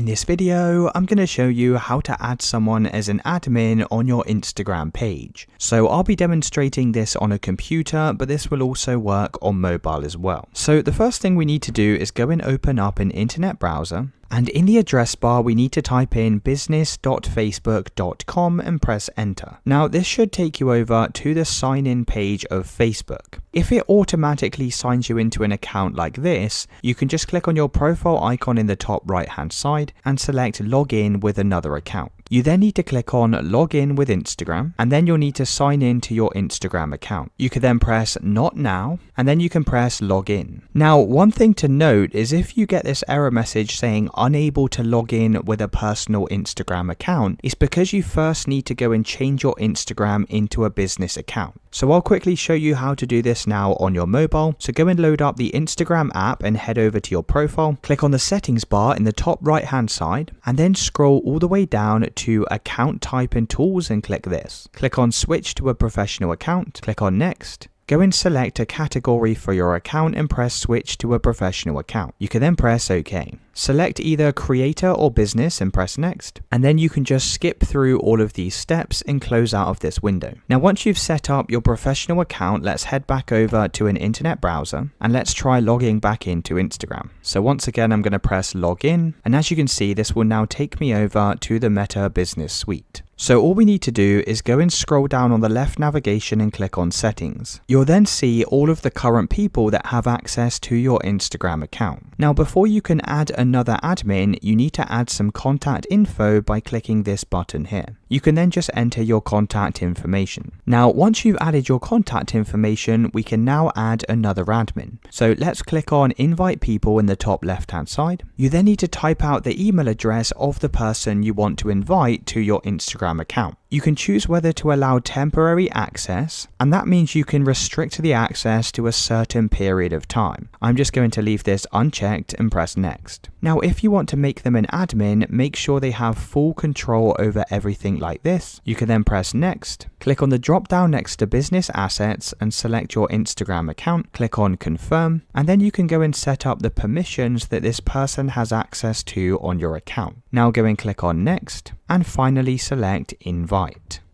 this video, I'm going to show you how to add someone as an admin on your Instagram page. So I'll be demonstrating this on a computer, but this will also work on mobile as well. So the first thing we need to do is go and open up an internet browser. And in the address bar, we need to type in business.facebook.com and press enter. Now, this should take you over to the sign in page of Facebook. If it automatically signs you into an account like this, you can just click on your profile icon in the top right hand side and select login with another account. You then need to click on login with Instagram, and then you'll need to sign in to your Instagram account. You can then press not now, and then you can press login. Now, one thing to note is if you get this error message saying unable to log in with a personal Instagram account, it's because you first need to go and change your Instagram into a business account. So I'll quickly show you how to do this now on your mobile. So go and load up the Instagram app and head over to your profile. Click on the settings bar in the top right hand side and then scroll all the way down to account type and tools and click this. Click on switch to a professional account. Click on next. Go and select a category for your account and press switch to a professional account. You can then press OK. Select either creator or business and press next. And then you can just skip through all of these steps and close out of this window. Now, once you've set up your professional account, let's head back over to an internet browser and let's try logging back into Instagram. So once again, I'm going to press login. And as you can see, this will now take me over to the Meta Business Suite. So all we need to do is go and scroll down on the left navigation and click on settings. You'll then see all of the current people that have access to your Instagram account. Now, before you can add another admin, you need to add some contact info by clicking this button here. You can then just enter your contact information. Now, once you've added your contact information, we can now add another admin. So let's click on invite people in the top left hand side. You then need to type out the email address of the person you want to invite to your Instagram account. You can choose whether to allow temporary access, and that means you can restrict the access to a certain period of time. I'm just going to leave this unchecked and press next. Now, if you want to make them an admin, make sure they have full control over everything like this. You can then press next, click on the drop down next to business assets and select your Instagram account, click on confirm, and then you can go and set up the permissions that this person has access to on your account. Now go and click on next, and finally select invite.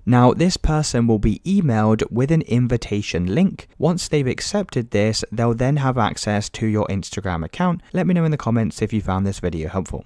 Now, this person will be emailed with an invitation link. Once they've accepted this, they'll then have access to your Instagram account. Let me know in the comments if you found this video helpful.